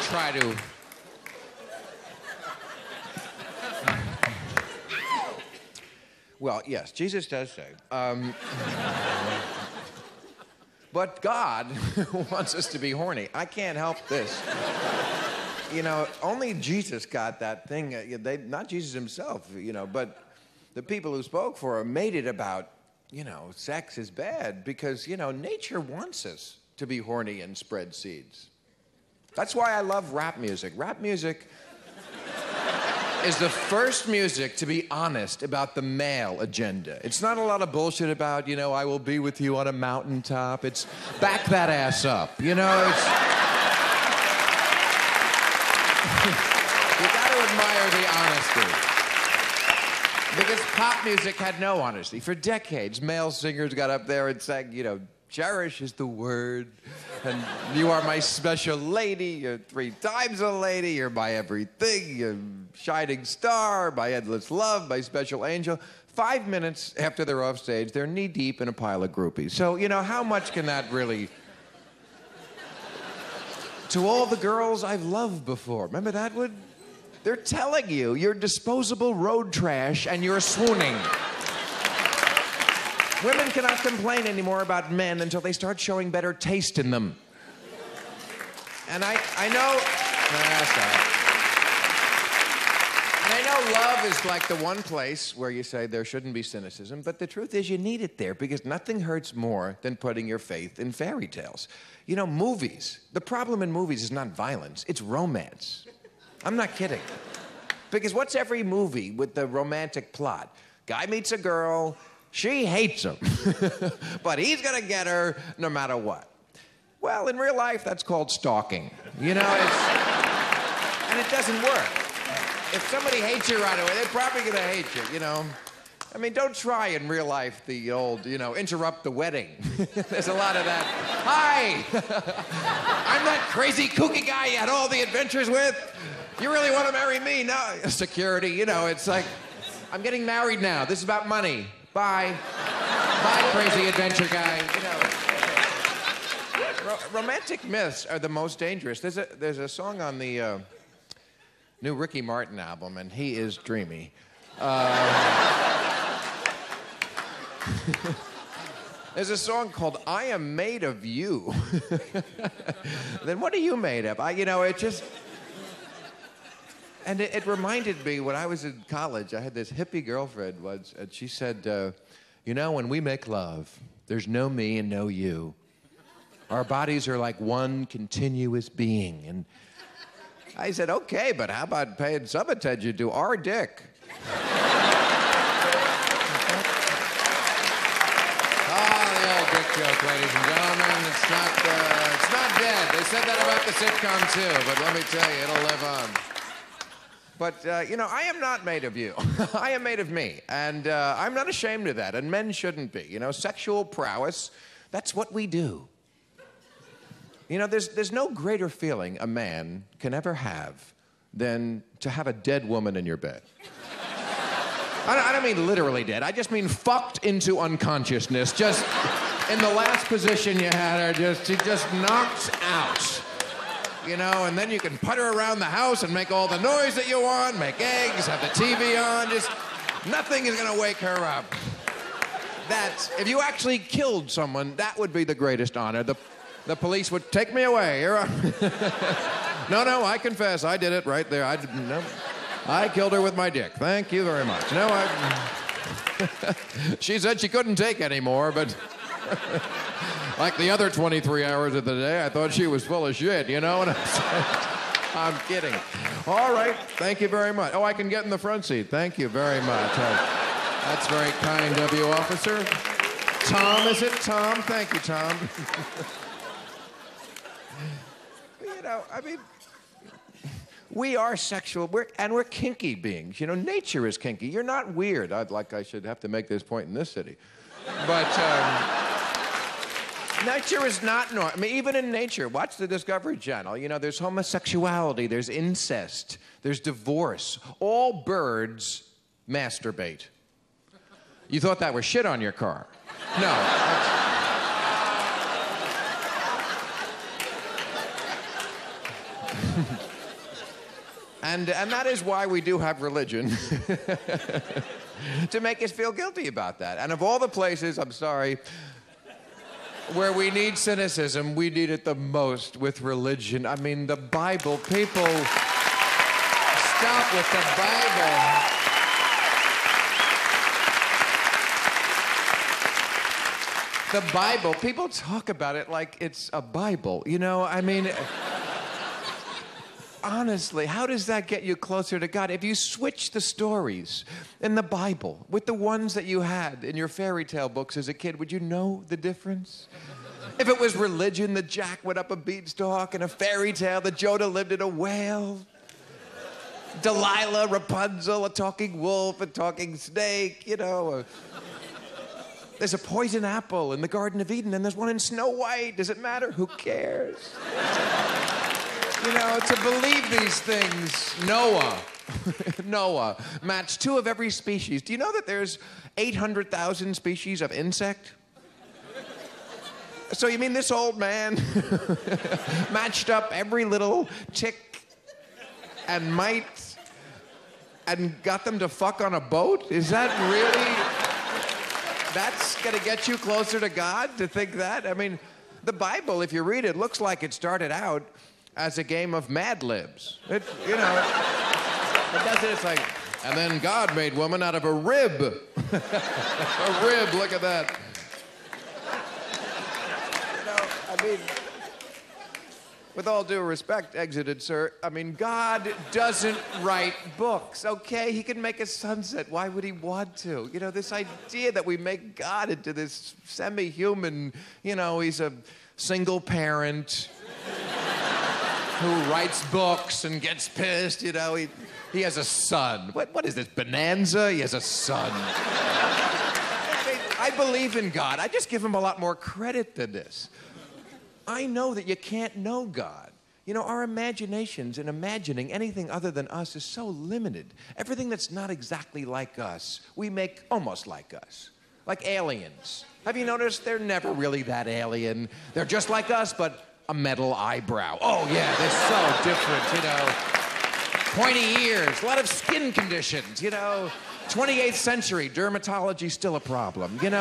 try to... Well, yes, Jesus does say. But God wants us to be horny. I can't help this. You know, only Jesus got that thing. Not Jesus himself, you know, but the people who spoke for him made it about, you know, sex is bad because, you know, nature wants us to be horny and spread seeds. That's why I love rap music. Rap music is the first music to be honest about the male agenda. It's not a lot of bullshit about, you know, I will be with you on a mountaintop. It's back that ass up, you know? It's... You got to admire the honesty. Because pop music had no honesty. For decades, male singers got up there and sang, you know, cherish is the word, and you are my special lady, you're 3 times a lady, you're my everything, you're shining star, my endless love, my special angel. 5 minutes after they're off stage, they're knee-deep in a pile of groupies. So, you know, how much can that really... To all the girls I've loved before. Remember that one? They're telling you you're disposable road trash and you're swooning. Women cannot complain anymore about men until they start showing better taste in them. And I know... And I know love is like the one place where you say there shouldn't be cynicism, but the truth is you need it there because nothing hurts more than putting your faith in fairy tales. You know, movies. The problem in movies is not violence, it's romance. I'm not kidding. Because what's every movie with the romantic plot? Guy meets a girl, she hates him, but he's gonna get her no matter what. Well, in real life, that's called stalking. You know, and it doesn't work. If somebody hates you right away, they're probably gonna hate you, you know. I mean, don't try in real life the old, you know, interrupt the wedding. There's a lot of that. Hi! I'm that crazy kooky guy you had all the adventures with. You really want to marry me? No. Security, you know, it's like, I'm getting married now. This is about money. Bye. Bye, crazy adventure guy. You know. Romantic myths are the most dangerous. There's a song on the new Ricky Martin album, and he is dreamy. There's a song called I Am Made of You. Then what are you made of? You know, it just... And it reminded me when I was in college, I had this hippie girlfriend once, and she said, you know, when we make love, there's no me and no you. Our bodies are like one continuous being. And I said, okay, but how about paying some attention to our dick? Joke, ladies and gentlemen. It's not dead. They said that about the sitcom too, but let me tell you, it'll live on. But, you know, I am not made of you. I am made of me, and I'm not ashamed of that, and men shouldn't be. You know, sexual prowess, that's what we do. You know, there's no greater feeling a man can ever have than to have a dead woman in your bed. I don't mean literally dead. I just mean fucked into unconsciousness. Just in the last position you had her, she just knocked out. You know, and then you can putter around the house and make all the noise that you want, make eggs, have the TV on, just nothing is gonna wake her up. That's, if you actually killed someone, that would be the greatest honor. The police would take me away. No, I confess, I did it right there. I killed her with my dick. Thank you very much. No, she said she couldn't take any more, but like the other 23 hours of the day, I thought she was full of shit, you know? And I'm kidding. All right, thank you very much. Oh, I can get in the front seat. Thank you very much. That's very kind of you, officer. Tom, is it Tom? Thank you, Tom. You know, I mean... We are sexual, we're kinky beings. You know, nature is kinky. You're not weird. I should have to make this point in this city. But nature is not normal. I mean, even in nature, watch the Discovery Channel. You know, there's homosexuality, there's incest, there's divorce. All birds masturbate. You thought that was shit on your car. No. And that is why we do have religion, to make us feel guilty about that. And of all the places, I'm sorry, where we need cynicism, we need it the most with religion. I mean, the Bible, people, stop with the Bible. The Bible, people talk about it like it's a Bible, you know? I mean... Honestly, how does that get you closer to God? If you switch the stories in the Bible with the ones that you had in your fairy tale books as a kid, would you know the difference? If it was religion, that Jack went up a beanstalk, and a fairy tale that Jonah lived in a whale. Delilah, Rapunzel, a talking wolf, a talking snake, you know. There's a poison apple in the Garden of Eden, and there's one in Snow White. Does it matter? Who cares? You know, to believe these things, Noah, Noah matched 2 of every species. Do you know that there's 800,000 species of insect? So you mean this old man matched up every little tick and mite and got them to fuck on a boat? Is that really... That's gonna get you closer to God, to think that? I mean, the Bible, if you read it, looks like it started out as a game of Mad Libs. It does it, it's like, and then God made woman out of a rib. A rib, look at that. I mean, with all due respect, Exited Sir, I mean, God doesn't write books, okay? He can make a sunset. Why would he want to? You know, this idea that we make God into this semi-human, he's a single parent who writes books and gets pissed, he has a son. What is this, Bonanza? He has a son. I believe in God. I just give him a lot more credit than this. I know that you can't know God. Our imaginations and imagining anything other than us is so limited. Everything that's not exactly like us, we make almost like us. Like aliens. Have you noticed they're never really that alien? They're just like us, but a metal eyebrow. Oh, yeah, they're so different, Pointy ears, a lot of skin conditions, 28th century, dermatology still a problem, And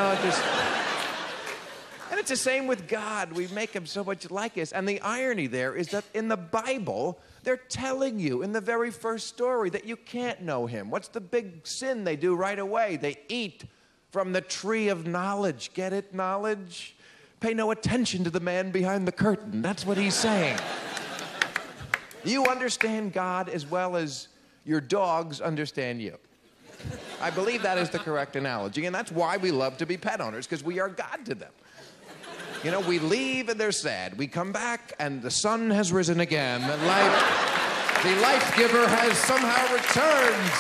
it's the same with God. We make him so much like us. And the irony there is that in the Bible, they're telling you in the very first story that you can't know him. What's the big sin they do right away? They eat from the tree of knowledge. Get it, knowledge? Pay no attention to the man behind the curtain. That's what he's saying. You understand God as well as your dogs understand you. I believe that is the correct analogy, and that's why we love to be pet owners, because we are God to them. We leave and they're sad. We come back and the sun has risen again. The life giver has somehow returned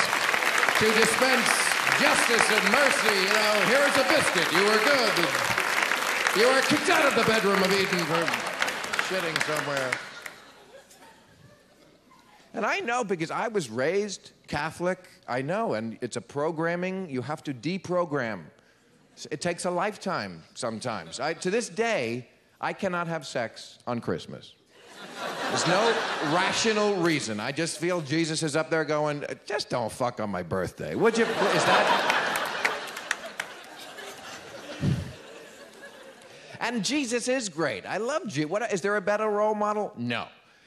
to dispense justice and mercy. Here's a biscuit. You were good. You were kicked out of the bedroom of Eden for shitting somewhere. And I know because I was raised Catholic. I know, and it's a programming you have to deprogram. It takes a lifetime sometimes. To this day, I cannot have sex on Christmas. There's no rational reason. I just feel Jesus is up there going, just don't fuck on my birthday. Would you? Is that? And Jesus is great. I love Jesus. Is there a better role model? No.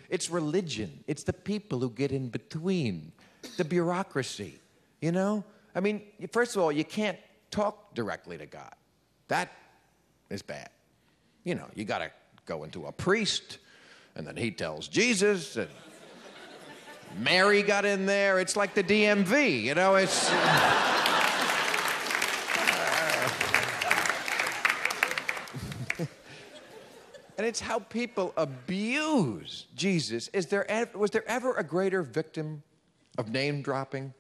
It's religion. It's the people who get in between. The bureaucracy, I mean, first of all, you can't talk directly to God. That is bad. You got to go into a priest, and then he tells Jesus, and Mary got in there. It's like the DMV, it's... And it's how people abuse Jesus. Was there ever a greater victim of name-dropping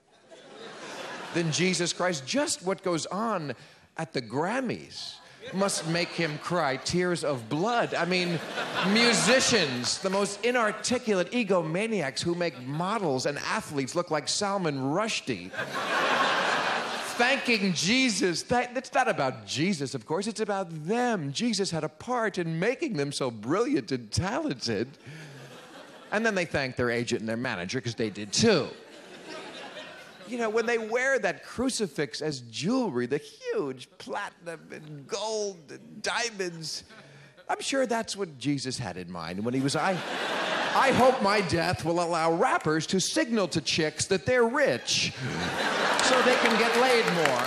than Jesus Christ? Just what goes on at the Grammys must make him cry tears of blood. I mean, musicians, the most inarticulate egomaniacs who make models and athletes look like Salman Rushdie, thanking Jesus. That's not about Jesus, of course. It's about them. Jesus had a part in making them so brilliant and talented. And then they thank their agent and their manager, because they did too. When they wear that crucifix as jewelry, the huge platinum and gold and diamonds, I'm sure that's what Jesus had in mind when he was, I hope my death will allow rappers to signal to chicks that they're rich so they can get laid more.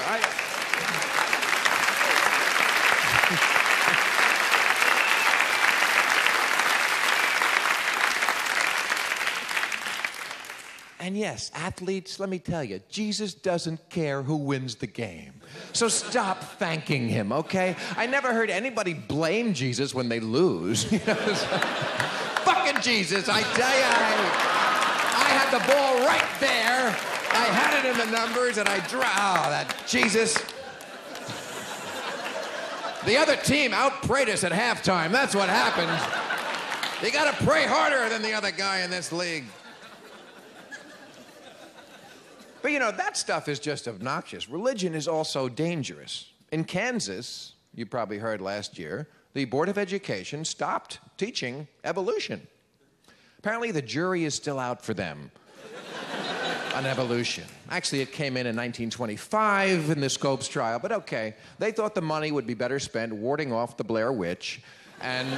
And yes, athletes, let me tell you, Jesus doesn't care who wins the game. So stop thanking him, okay? I never heard anybody blame Jesus when they lose. Fucking Jesus, I tell you, I had the ball right there. I had it in the numbers, and that Jesus. The other team outprayed us at halftime. That's what happened. You gotta pray harder than the other guy in this league. But, that stuff is just obnoxious. Religion is also dangerous. In Kansas, you probably heard last year, the Board of Education stopped teaching evolution. Apparently, the jury is still out for them on evolution. Actually, it came in 1925 in the Scopes trial, but okay. They thought the money would be better spent warding off the Blair Witch and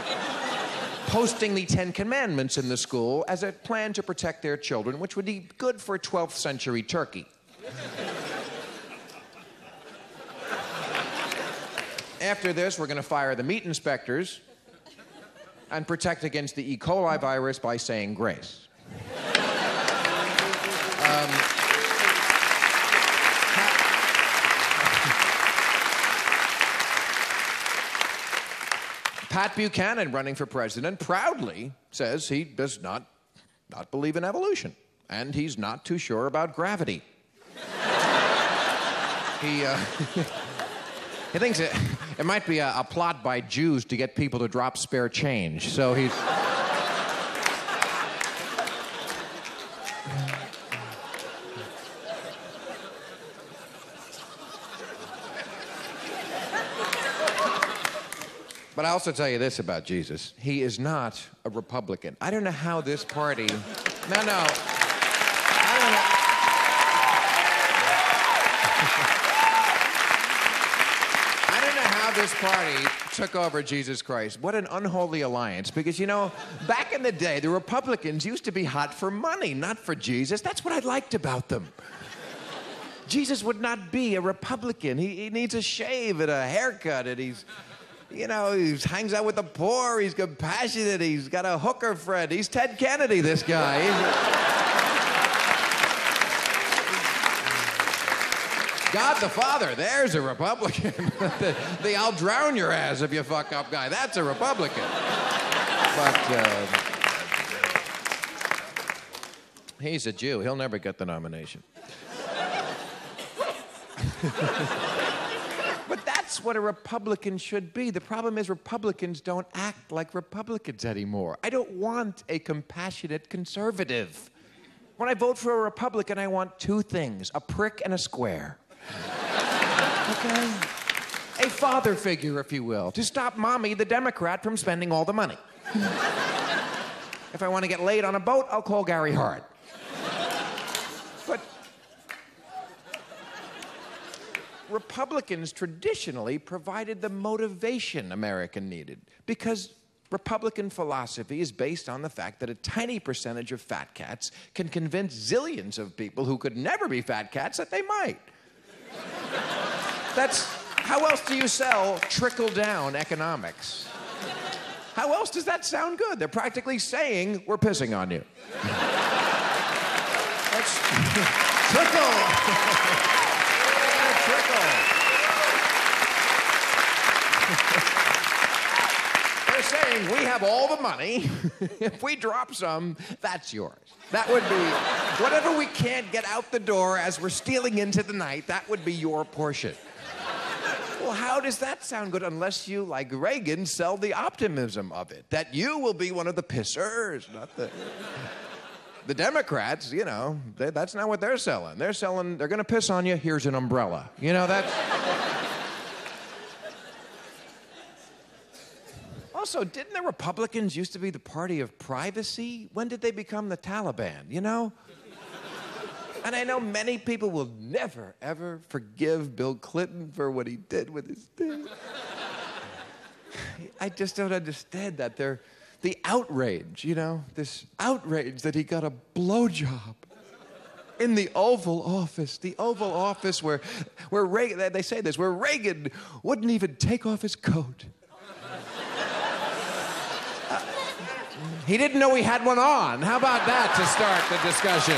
posting the Ten Commandments in the school as a plan to protect their children, which would be good for 12th century Turkey. After this, we're going to fire the meat inspectors and protect against the E. coli virus by saying grace. Pat Buchanan, running for president, proudly says he does not believe in evolution, and he's not too sure about gravity. He thinks it might be a plot by Jews to get people to drop spare change, so he's... But I also tell you this about Jesus. He is not a Republican. I don't know how this party... No. I don't know. I don't know how this party took over Jesus Christ. What an unholy alliance. Because, back in the day, the Republicans used to be hot for money, not for Jesus. That's what I liked about them. Jesus would not be a Republican. He needs a shave and a haircut, and he hangs out with the poor, he's compassionate, he's got a hooker friend. He's Ted Kennedy, this guy. God the Father, there's a Republican. the I'll drown your ass if you fuck up guy, that's a Republican. But he's a Jew, he'll never get the nomination. But that's what a Republican should be. The problem is Republicans don't act like Republicans anymore. I don't want a compassionate conservative. When I vote for a Republican, I want two things, a prick and a square. Okay? A father figure, if you will, to stop Mommy, the Democrat, from spending all the money. If I want to get laid on a boat, I'll call Gary Hart. But Republicans traditionally provided the motivation America needed because Republican philosophy is based on the fact that a tiny percentage of fat cats can convince zillions of people who could never be fat cats that they might. How else do you sell trickle-down economics? How else does that sound good? They're practically saying, we're pissing on you. That's trickle. They're saying, we have all the money. If we drop some, that's yours. That would be, whatever we can't get out the door as we're stealing into the night, that would be your portion. Well, how does that sound good unless you, like Reagan, sell the optimism of it? That you will be one of the pissers, not the... The Democrats, that's not what they're selling. They're going to piss on you, here's an umbrella. That's... Also, didn't the Republicans used to be the party of privacy? When did they become the Taliban, And I know many people will never, ever forgive Bill Clinton for what he did with his thing. I just don't understand that. The outrage, this outrage that he got a blowjob in the Oval Office. The Oval Office where Reagan, they say this, where Reagan wouldn't even take off his coat. He didn't know he had one on. How about that to start the discussion?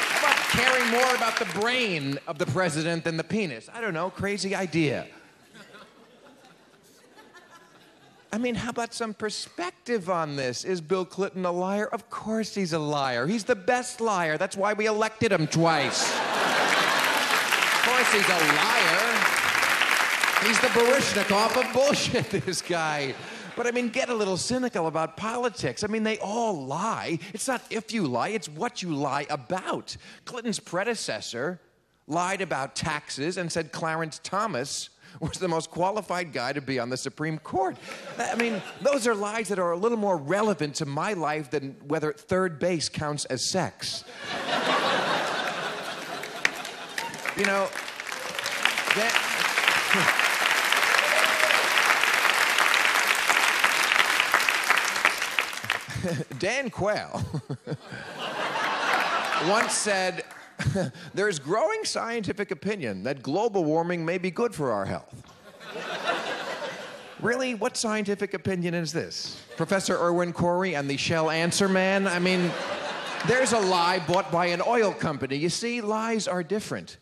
How about caring more about the brain of the president than the penis? I don't know, crazy idea. I mean, how about some perspective on this? Is Bill Clinton a liar? Of course he's a liar. He's the best liar. That's why we elected him twice. Of course he's a liar. He's the Baryshnikov of bullshit, this guy. But I mean, get a little cynical about politics. I mean, they all lie. It's not if you lie, it's what you lie about. Clinton's predecessor lied about taxes and said Clarence Thomas was the most qualified guy to be on the Supreme Court. I mean, those are lies that are a little more relevant to my life than whether third base counts as sex. You know, Dan Quayle once said, "There's growing scientific opinion that global warming may be good for our health." Really? What scientific opinion is this? Professor Irwin Corey and the Shell Answer Man? I mean, there's a lie bought by an oil company. You see, lies are different.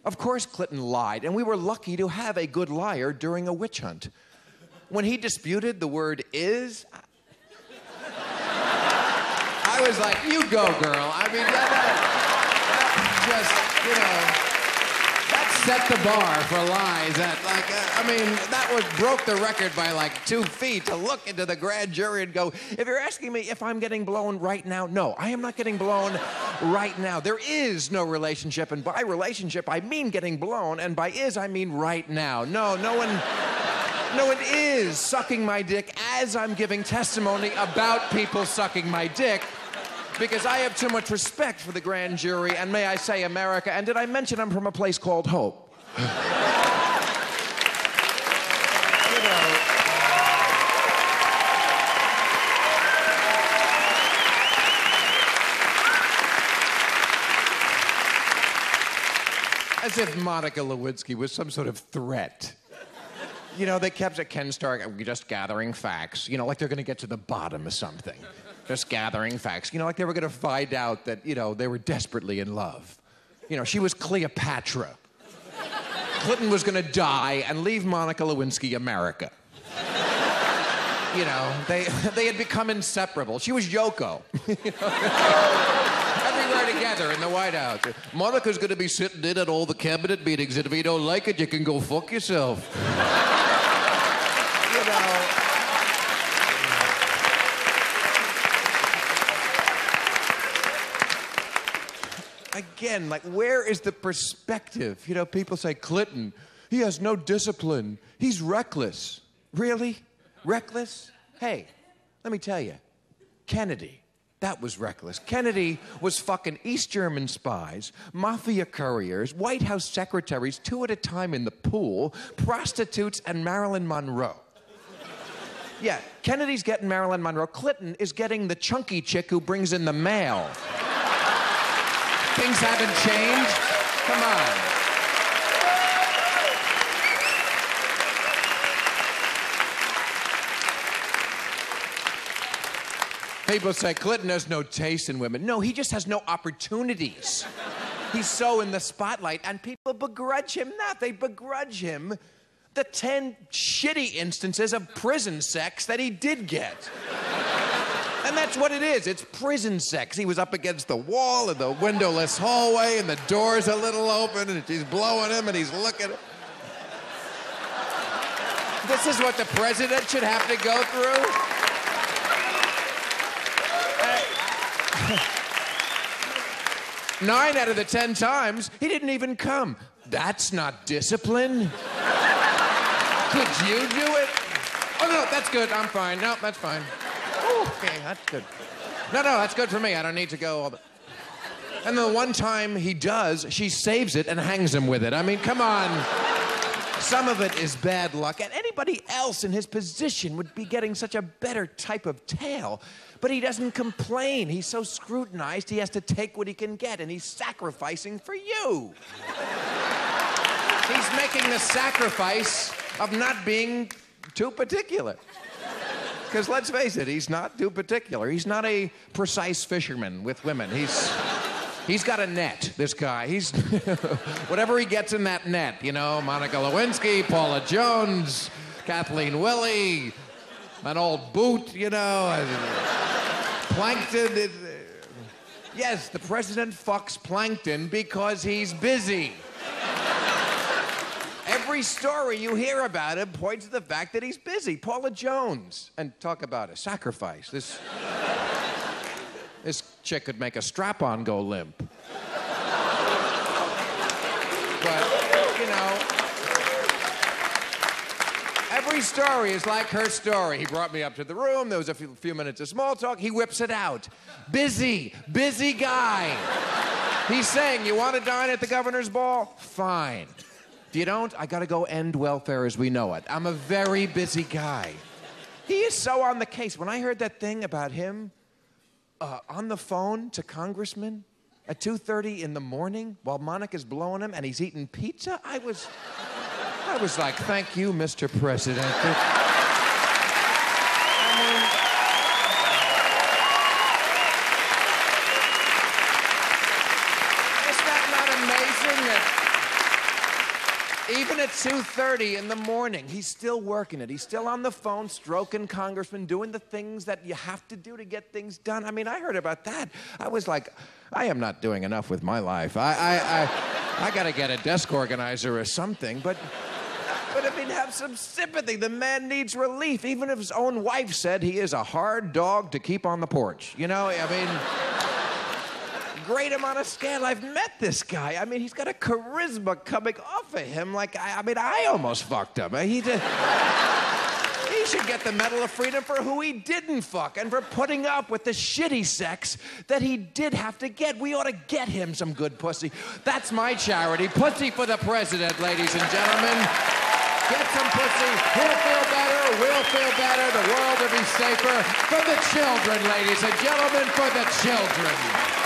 Of course Clinton lied, and we were lucky to have a good liar during a witch hunt. When he disputed the word is, I was like, you go, girl. I mean, that just, you know, that set the bar for lies. That broke the record by like 2 feet to look into the grand jury and go, if you're asking me if I'm getting blown right now, no, I am not getting blown right now. There is no relationship, and by relationship, I mean getting blown, and by is, I mean right now. No one is sucking my dick as I'm giving testimony about people sucking my dick, because I have too much respect for the grand jury, and may I say America, and did I mention I'm from a place called Hope? You know. As if Monica Lewinsky was some sort of threat. You know, they kept at Ken Stark, just gathering facts. You know, like they're going to get to the bottom of something. Just gathering facts. You know, like they were going to find out that, you know, they were desperately in love. You know, she was Cleopatra. Clinton was going to die and leave Monica Lewinsky America. You know, they had become inseparable. She was Yoko. You know? Everywhere together in the White House. Monica's going to be sitting in at all the cabinet meetings, and if you don't like it, you can go fuck yourself. You know. Again, like, where is the perspective? You know, people say, Clinton, he has no discipline. He's reckless. Really? Reckless? Hey, let me tell you, Kennedy, that was reckless. Kennedy was fucking East German spies, mafia couriers, White House secretaries, 2 at a time in the pool, prostitutes, and Marilyn Monroe. Yeah, Kennedy's getting Marilyn Monroe. Clinton is getting the chunky chick who brings in the mail. Things haven't changed? Come on. People say Clinton has no taste in women. No, he just has no opportunities. He's so in the spotlight, and people begrudge him that. They begrudge him the 10 shitty instances of prison sex that he did get. And that's what it is. It's prison sex. He was up against the wall in the windowless hallway, and the door's a little open, and she's blowing him, and he's looking. This is what the president should have to go through? 9 out of the 10 times, he didn't even come. That's not discipline. Could you do it? Oh, no, that's good. I'm fine. No, that's fine. Ooh, okay, that's good. No, that's good for me. I don't need to go. And the one time he does, she saves it and hangs him with it. I mean, come on. Some of it is bad luck, and anybody else in his position would be getting such a better type of tale. But he doesn't complain. He's so scrutinized, he has to take what he can get, and he's sacrificing for you. He's making the sacrifice of not being too particular. Because let's face it, he's not too particular. He's not a precise fisherman with women. He's got a net, this guy. He's whatever he gets in that net, you know, Monica Lewinsky, Paula Jones, Kathleen Willey, an old boot, you know, plankton. Yes, the president fucks plankton because he's busy. Every every story you hear about him points to the fact that he's busy. Paula Jones. And talk about a sacrifice. This chick could make a strap-on go limp. But, you know, every story is like her story. He brought me up to the room. There was a few minutes of small talk. He whips it out. Busy guy. He's saying, you want to dine at the governor's ball? Fine. If you don't, I got to go end welfare as we know it. I'm a very busy guy. He is so on the case. When I heard that thing about him on the phone to congressmen at 2:30 in the morning while Monica's blowing him and he's eating pizza, I was like, thank you, Mr. President. I mean, is that not amazing that even at 2:30 in the morning, he's still working it. He's still on the phone, stroking congressmen, doing the things that you have to do to get things done. I mean, I heard about that. I was like, I am not doing enough with my life. I got to get a desk organizer or something, but I mean, have some sympathy. The man needs relief, even if his own wife said he is a hard dog to keep on the porch. You know, I mean, great amount of scandal. I've met this guy. I mean, he's got a charisma coming off of him. Like, I almost fucked him. He should get the Medal of Freedom for who he didn't fuck and for putting up with the shitty sex that he did have to get. We ought to get him some good pussy. That's my charity. Pussy for the president, ladies and gentlemen. Get some pussy. He'll feel better. We'll feel better. The world will be safer. For the children, ladies and gentlemen, for the children.